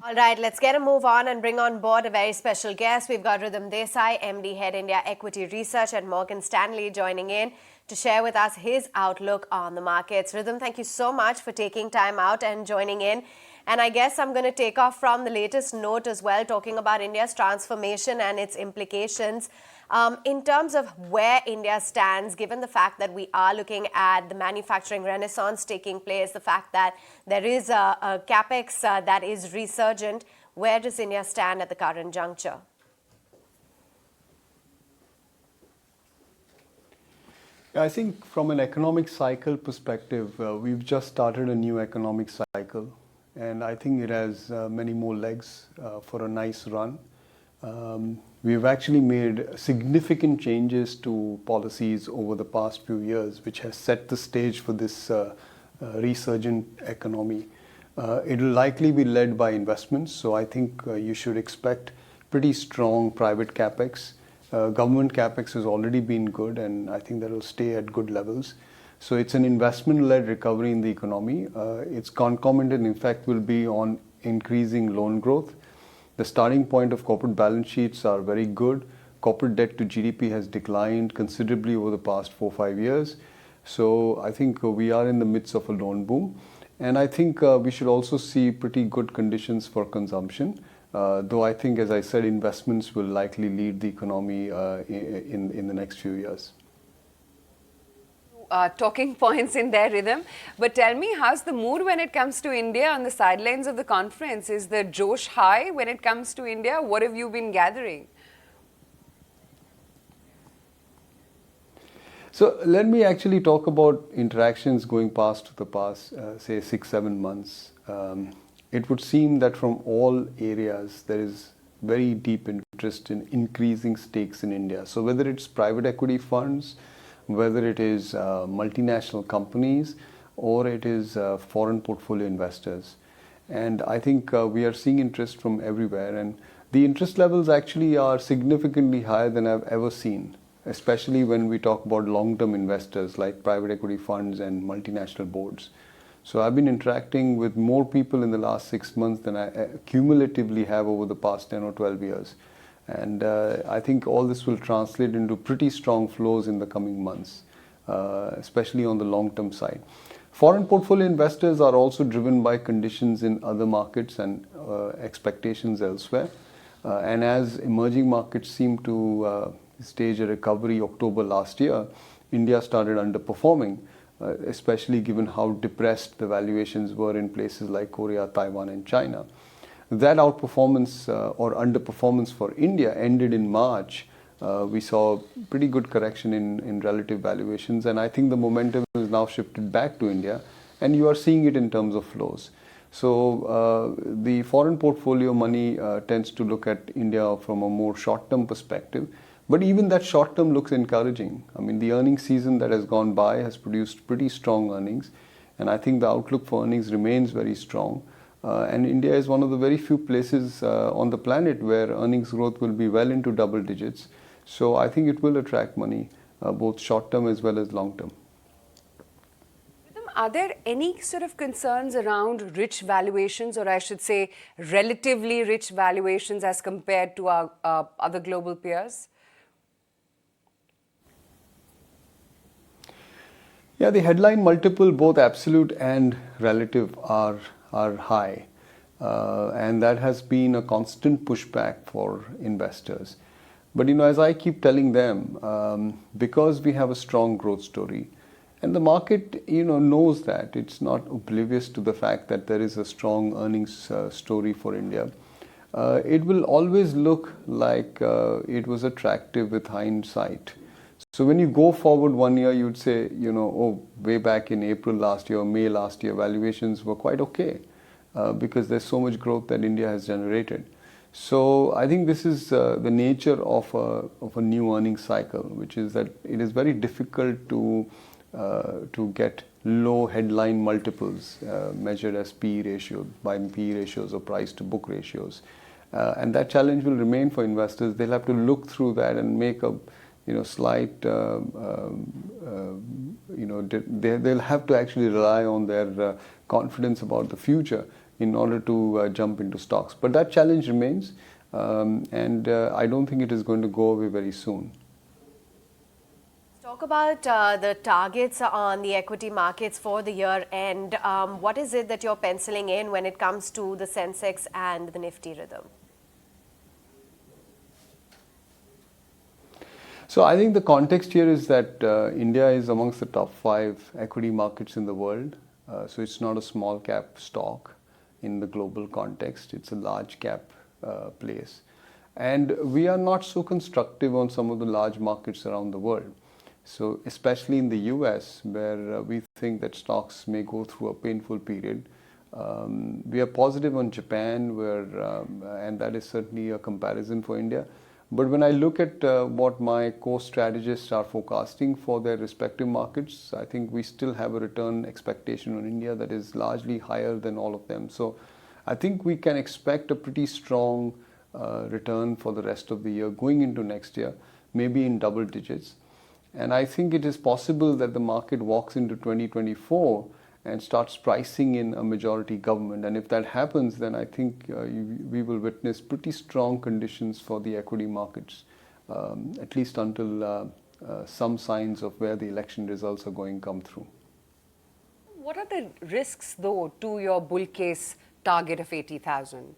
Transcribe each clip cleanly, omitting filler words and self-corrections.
All right, let's get a move on and bring on board a very special guest. We've got Ridham Desai, MD, Head India Equity Research at Morgan Stanley, joining in to share with us his outlook on the markets. Ridham, thank you so much for taking time out and joining in. And I guess I'm going to take off from the latest note as well, talking about India's transformation and its implications. In terms of where India stands, given the fact that we are looking at the manufacturing renaissance taking place, the fact that there is a Capex that is resurgent, where does India stand at the current juncture? I think from an economic cycle perspective, we've just started a new economic cycle, and I think it has many more legs for a nice run. We've actually made significant changes to policies over the past few years, which has set the stage for this resurgent economy. It will likely be led by investments, so I think you should expect pretty strong private capex. Government capex has already been good, and I think that will stay at good levels. So it's an investment-led recovery in the economy. Its concomitant effect will be on increasing loan growth. The starting point of corporate balance sheets are very good. Corporate debt to GDP has declined considerably over the past 4-5 years. So I think we are in the midst of a loan boom. And I think we should also see pretty good conditions for consumption. Though I think, as I said, investments will likely lead the economy in the next few years. Talking points in there, Ridham. But tell me, how's the mood when it comes to India on the sidelines of the conference? Is the Josh high when it comes to India? What have you been gathering? So let me actually talk about interactions going past the past, say, 6-7 months. It would seem that from all areas, there is very deep interest in increasing stakes in India. So whether it's private equity funds, whether it is multinational companies, or it is foreign portfolio investors. And I think we are seeing interest from everywhere. And the interest levels actually are significantly higher than I've ever seen, especially when we talk about long-term investors like private equity funds and multinational boards. So I've been interacting with more people in the last 6 months than I cumulatively have over the past 10 or 12 years. And I think all this will translate into pretty strong flows in the coming months, especially on the long-term side. Foreign portfolio investors are also driven by conditions in other markets and expectations elsewhere. And as emerging markets seem to stage a recovery October last year, India started underperforming, especially given how depressed the valuations were in places like Korea, Taiwan, and China. That outperformance or underperformance for India ended in March. We saw pretty good correction in relative valuations, and I think the momentum is now shifted back to India, and you are seeing it in terms of flows. So the foreign portfolio money tends to look at India from a more short-term perspective, but even that short-term looks encouraging. I mean, the earnings season that has gone by has produced pretty strong earnings, and I think the outlook for earnings remains very strong. And India is one of the very few places on the planet where earnings growth will be well into double digits. So I think it will attract money, both short-term as well as long-term. Are there any sort of concerns around rich valuations, or I should say relatively rich valuations as compared to our other global peers? Yeah, the headline multiple, both absolute and relative, are high. And that has been a constant pushback for investors. But, as I keep telling them, because we have a strong growth story, and the market, knows that, it's not oblivious to the fact that there is a strong earnings story for India. It will always look like it was attractive with hindsight. So when you go forward 1 year, you'd say, way back in April last year or May last year, valuations were quite okay because there's so much growth that India has generated. So I think this is the nature of a new earnings cycle, which is that it is very difficult to get low headline multiples measured as PE ratios, by PE ratios or price to book ratios. And that challenge will remain for investors. They'll have to look through that and make a slight, they'll have to actually rely on their confidence about the future in order to jump into stocks. But that challenge remains, and I don't think it is going to go away very soon. Talk about the targets on the equity markets for the year end. What is it that you're penciling in when it comes to the Sensex and the Nifty, Ridham? So I think the context here is that India is amongst the top 5 equity markets in the world. So it's not a small cap stock in the global context. It's a large cap place. And we are not so constructive on some of the large markets around the world. So especially in the US, where we think that stocks may go through a painful period. We are positive on Japan, and that is certainly a comparison for India. But when I look at what my core strategists are forecasting for their respective markets, I think we still have a return expectation on India that is largely higher than all of them. So I think we can expect a pretty strong return for the rest of the year going into next year, maybe in double digits. And I think it is possible that the market walks into 2024 and starts pricing in a majority government. And if that happens, then I think we will witness pretty strong conditions for the equity markets, at least until some signs of where the election results are going come through. What are the risks, though, to your bull case target of 80,000?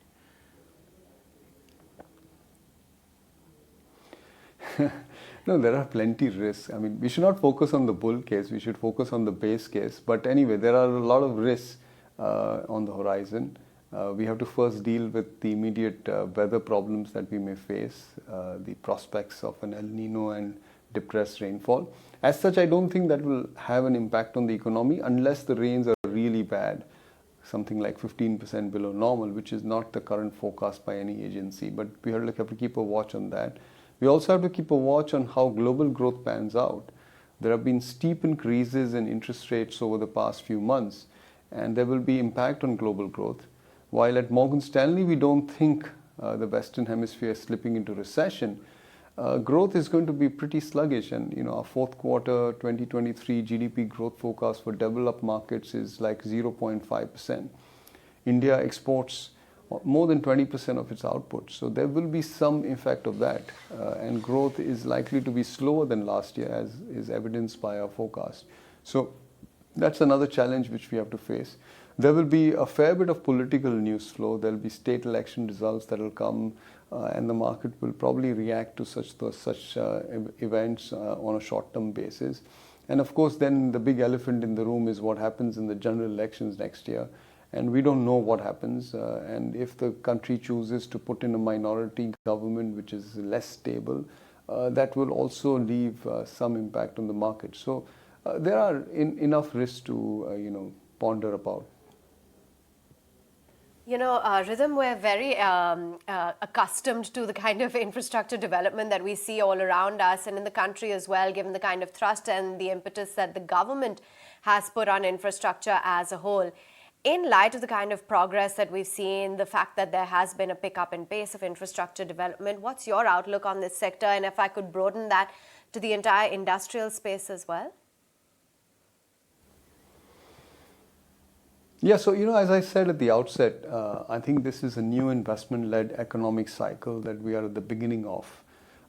No, there are plenty of risks. I mean, we should not focus on the bull case. We should focus on the base case. But anyway, there are a lot of risks on the horizon. We have to first deal with the immediate weather problems that we may face, the prospects of an El Nino and depressed rainfall. As such, I don't think that will have an impact on the economy unless the rains are really bad, something like 15% below normal, which is not the current forecast by any agency. But we have to keep a watch on that. We also have to keep a watch on how global growth pans out. There have been steep increases in interest rates over the past few months, and there will be impact on global growth. While at Morgan Stanley, we don't think the Western Hemisphere is slipping into recession, growth is going to be pretty sluggish. And our fourth quarter 2023 GDP growth forecast for developed markets is like 0.5%. India exports more than 20% of its output. So there will be some effect of that. And growth is likely to be slower than last year, as is evidenced by our forecast. So that's another challenge which we have to face. There will be a fair bit of political news flow. There will be state election results that will come, and the market will probably react to such events on a short-term basis. And of course, then the big elephant in the room is what happens in the general elections next year. And we don't know what happens. And if the country chooses to put in a minority government which is less stable, that will also leave some impact on the market. So there are enough risks to ponder about. Ridham, we're very accustomed to the kind of infrastructure development that we see all around us and in the country as well, given the kind of thrust and the impetus that the government has put on infrastructure as a whole. In light of the kind of progress that we've seen, the fact that there has been a pickup in pace of infrastructure development, what's your outlook on this sector? And if I could broaden that to the entire industrial space as well? Yeah, so as I said at the outset, I think this is a new investment-led economic cycle that we are at the beginning of.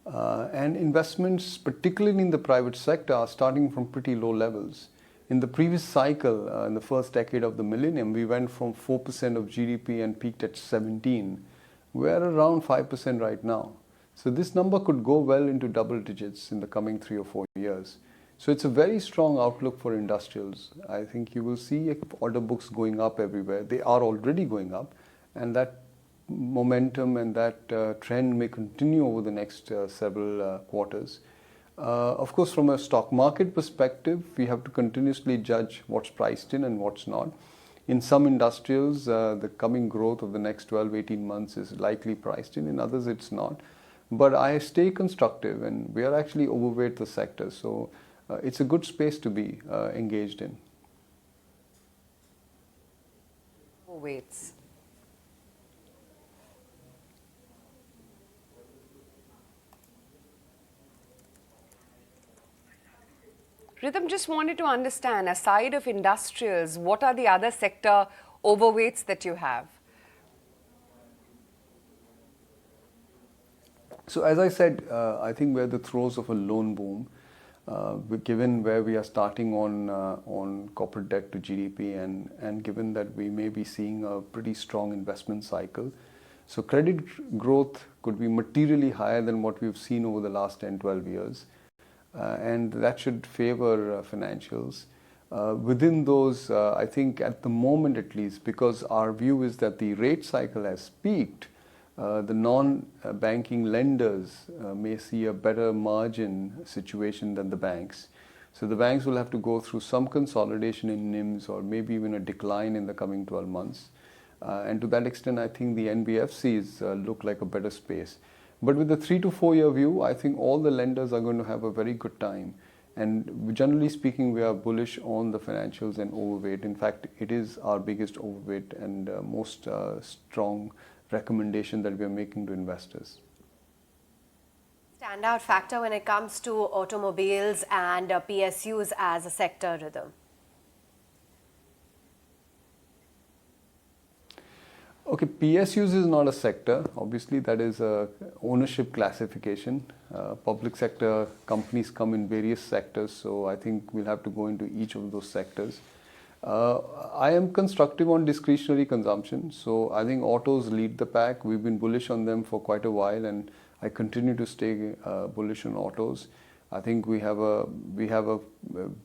And investments, particularly in the private sector, are starting from pretty low levels. In the previous cycle, in the first decade of the millennium, we went from 4% of GDP and peaked at 17%. We're around 5% right now. So this number could go well into double digits in the coming 3 or 4 years. So it's a very strong outlook for industrials. I think you will see order books going up everywhere. They are already going up, and that momentum and that trend may continue over the next several quarters. Of course, from a stock market perspective, we have to continuously judge what's priced in and what's not. In some industrials, the coming growth of the next 12-18 months is likely priced in. In others, it's not. But I stay constructive, and we are actually overweight the sector. So it's a good space to be engaged in. Overweights. Ridham, just wanted to understand, aside of industrials, what are the other sector overweights that you have? So as I said, I think we're the throes of a loan boom. Given where we are starting on corporate debt to GDP, and given that we may be seeing a pretty strong investment cycle, so credit growth could be materially higher than what we've seen over the last 10, 12 years, and that should favor financials. Within those, I think at the moment at least, because our view is that the rate cycle has peaked, the non-banking lenders may see a better margin situation than the banks. So the banks will have to go through some consolidation in NIMs or maybe even a decline in the coming 12 months. And to that extent, I think the NBFCs look like a better space. But with the 3 to 4 year view, I think all the lenders are going to have a very good time. And generally speaking, we are bullish on the financials and overweight. In fact, it is our biggest overweight and most strong recommendation that we are making to investors. Standout factor when it comes to automobiles and PSUs as a sector, Ridham? Okay, PSUs is not a sector. Obviously, that is a ownership classification. Public sector companies come in various sectors, so I think we'll have to go into each of those sectors. I am constructive on discretionary consumption, so I think autos lead the pack. We've been bullish on them for quite a while, and I continue to stay bullish on autos. I think we have a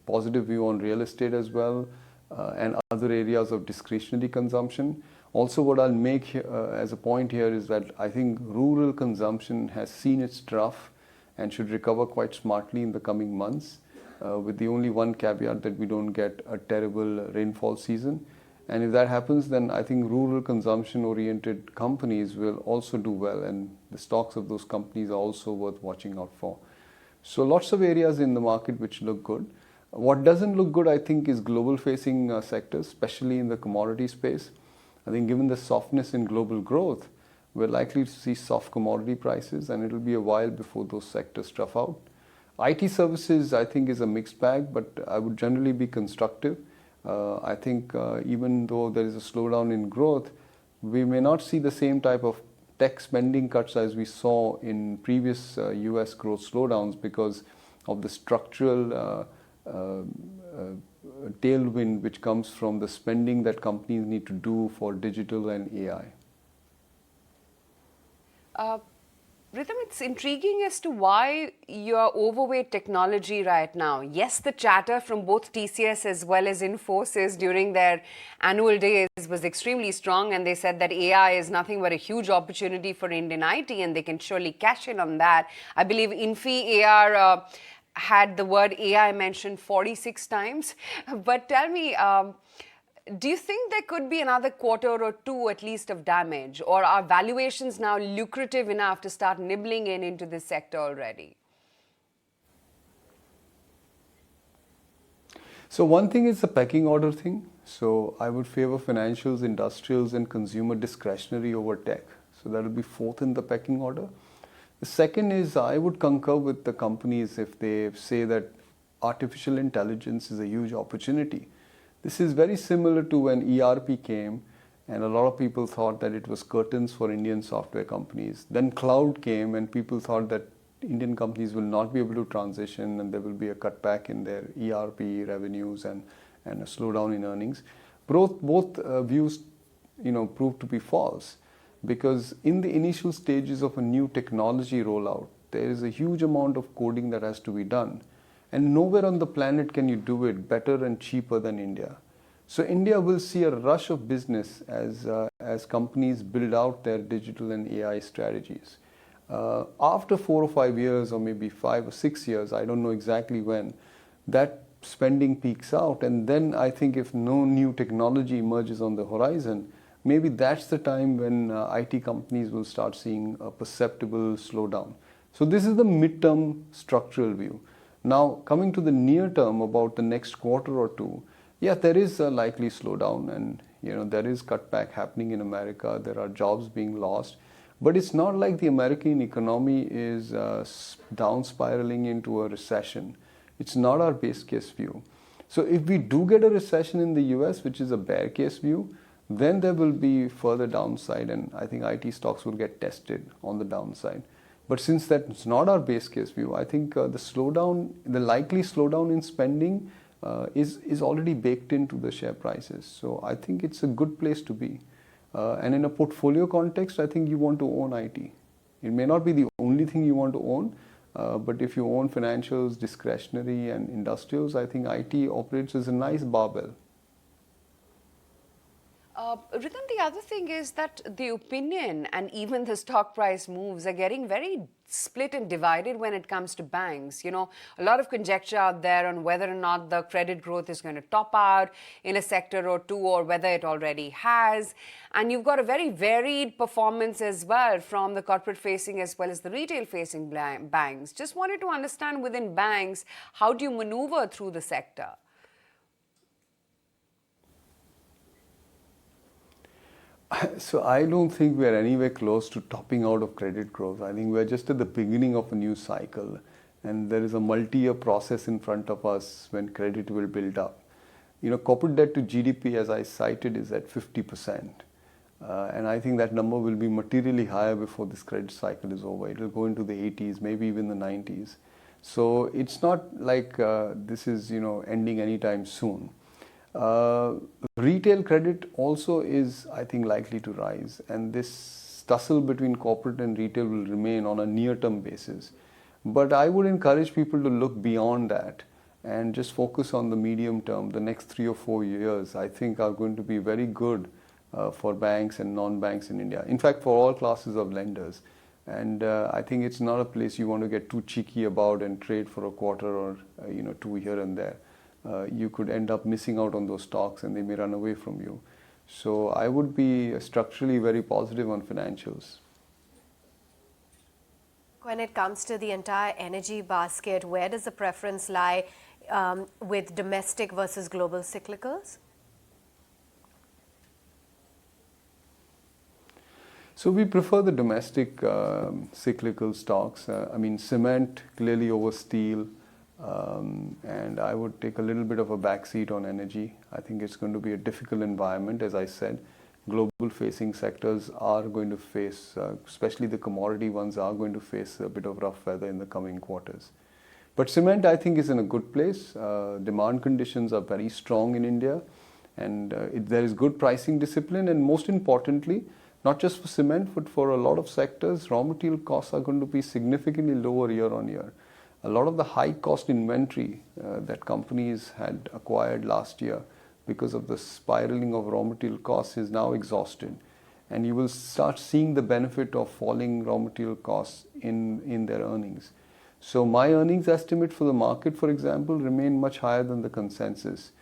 positive view on real estate as well, and other areas of discretionary consumption. Also, what I'll make as a point here is that I think rural consumption has seen its trough and should recover quite smartly in the coming months, with the only one caveat that we don't get a terrible rainfall season. And if that happens, then I think rural consumption oriented companies will also do well, and the stocks of those companies are also worth watching out for. So lots of areas in the market which look good. What doesn't look good, I think, is global facing sectors, especially in the commodity space. I think given the softness in global growth, we're likely to see soft commodity prices, and it'll be a while before those sectors trough out. IT services, I think, is a mixed bag, but I would generally be constructive. I think even though there is a slowdown in growth, we may not see the same type of tech spending cuts as we saw in previous US growth slowdowns because of the structural tailwind which comes from the spending that companies need to do for digital and AI. Ridham, it's intriguing as to why you're overweight technology right now. Yes, the chatter from both TCS as well as Infosys during their annual days was extremely strong, and they said that AI is nothing but a huge opportunity for Indian IT, and they can surely cash in on that. I believe Infi AR had the word AI mentioned 46 times. But tell me, do you think there could be another quarter or two at least of damage, or are valuations now lucrative enough to start nibbling into this sector already? So one thing is the pecking order thing. So I would favor financials, industrials, and consumer discretionary over tech. So that will be fourth in the pecking order. The second is I would concur with the companies if they say that artificial intelligence is a huge opportunity. This is very similar to when ERP came, and a lot of people thought that it was curtains for Indian software companies. Then cloud came, and people thought that Indian companies will not be able to transition, and there will be a cutback in their ERP revenues and a slowdown in earnings. Both views, proved to be false, because in the initial stages of a new technology rollout, there is a huge amount of coding that has to be done. And nowhere on the planet can you do it better and cheaper than India. So India will see a rush of business as companies build out their digital and AI strategies. After 4 or 5 years, or maybe 5 or 6 years, I don't know exactly when, that spending peaks out. And then I think if no new technology emerges on the horizon, maybe that's the time when IT companies will start seeing a perceptible slowdown. So this is the midterm structural view. Now, coming to the near term about the next quarter or two, yeah, there is a likely slowdown, and there is cutback happening in America. There are jobs being lost, but it's not like the American economy is down spiraling into a recession. It's not our base case view. So if we do get a recession in the US, which is a bear case view, then there will be further downside, and I think IT stocks will get tested on the downside. But since that's not our base case view, I think the likely slowdown in spending is already baked into the share prices. So I think it's a good place to be. And in a portfolio context, I think you want to own IT. It may not be the only thing you want to own, but if you own financials, discretionary, and industrials, I think IT operates as a nice barbell. Ridham, the other thing is that the opinion and even the stock price moves are getting very split and divided when it comes to banks. You know, a lot of conjecture out there on whether or not the credit growth is going to top out in a sector or two, or whether it already has. And you've got a very varied performance as well from the corporate-facing as well as the retail-facing banks. Just wanted to understand within banks, how do you maneuver through the sector? So I don't think we're anywhere close to topping out of credit growth. I think we're just at the beginning of a new cycle, and there is a multi-year process in front of us when credit will build up. You know, corporate debt to GDP, as I cited, is at 50%. And I think that number will be materially higher before this credit cycle is over. It will go into the 80s, maybe even the 90s. So it's not like this is, ending anytime soon. Retail credit also is, I think, likely to rise, and this tussle between corporate and retail will remain on a near-term basis. But I would encourage people to look beyond that and just focus on the medium term. The next 3 or 4 years, I think, are going to be very good for banks and non-banks in India. In fact, for all classes of lenders. And I think it's not a place you want to get too cheeky about and trade for a quarter or 2 here and there. You could end up missing out on those stocks and they may run away from you. So I would be structurally very positive on financials. When it comes to the entire energy basket, where does the preference lie with domestic versus global cyclicals? So we prefer the domestic cyclical stocks. Cement clearly over steel. And I would take a little bit of a backseat on energy. I think it's going to be a difficult environment. As I said, global facing sectors are going to face, especially the commodity ones, are going to face a bit of rough weather in the coming quarters. But cement, I think, is in a good place. Demand conditions are very strong in India, and there is good pricing discipline. And most importantly, not just for cement, but for a lot of sectors, raw material costs are going to be significantly lower year on year. A lot of the high cost inventory that companies had acquired last year because of the spiraling of raw material costs is now exhausted. And you will start seeing the benefit of falling raw material costs in their earnings. So my earnings estimate for the market, for example, remain much higher than the consensus,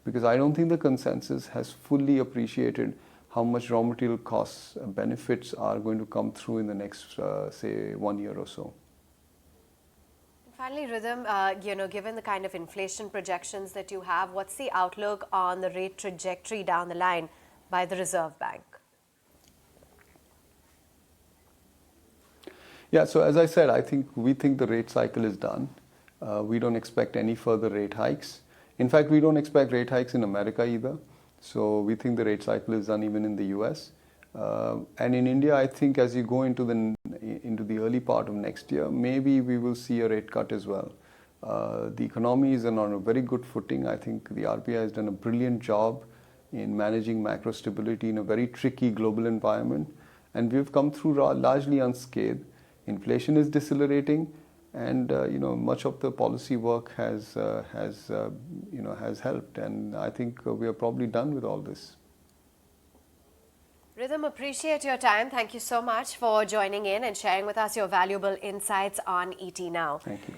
because I don't think the consensus has fully appreciated how much raw material costs benefits are going to come through in the next, say, 1 year or so. Finally, Ridham, given the kind of inflation projections that you have, what's the outlook on the rate trajectory down the line by the Reserve Bank? Yeah, so as I said, we think the rate cycle is done. We don't expect any further rate hikes. In fact, we don't expect rate hikes in America either. So we think the rate cycle is done even in the US. And in India, I think as you go into the early part of next year, maybe we will see a rate cut as well. The economy is on a very good footing. I think the RBI has done a brilliant job in managing macro stability in a very tricky global environment, and we've come through largely unscathed. Inflation is decelerating, and much of the policy work has helped, and I think we are probably done with all this. Ridham, appreciate your time. Thank you so much for joining in and sharing with us your valuable insights on ET Now. Thank you.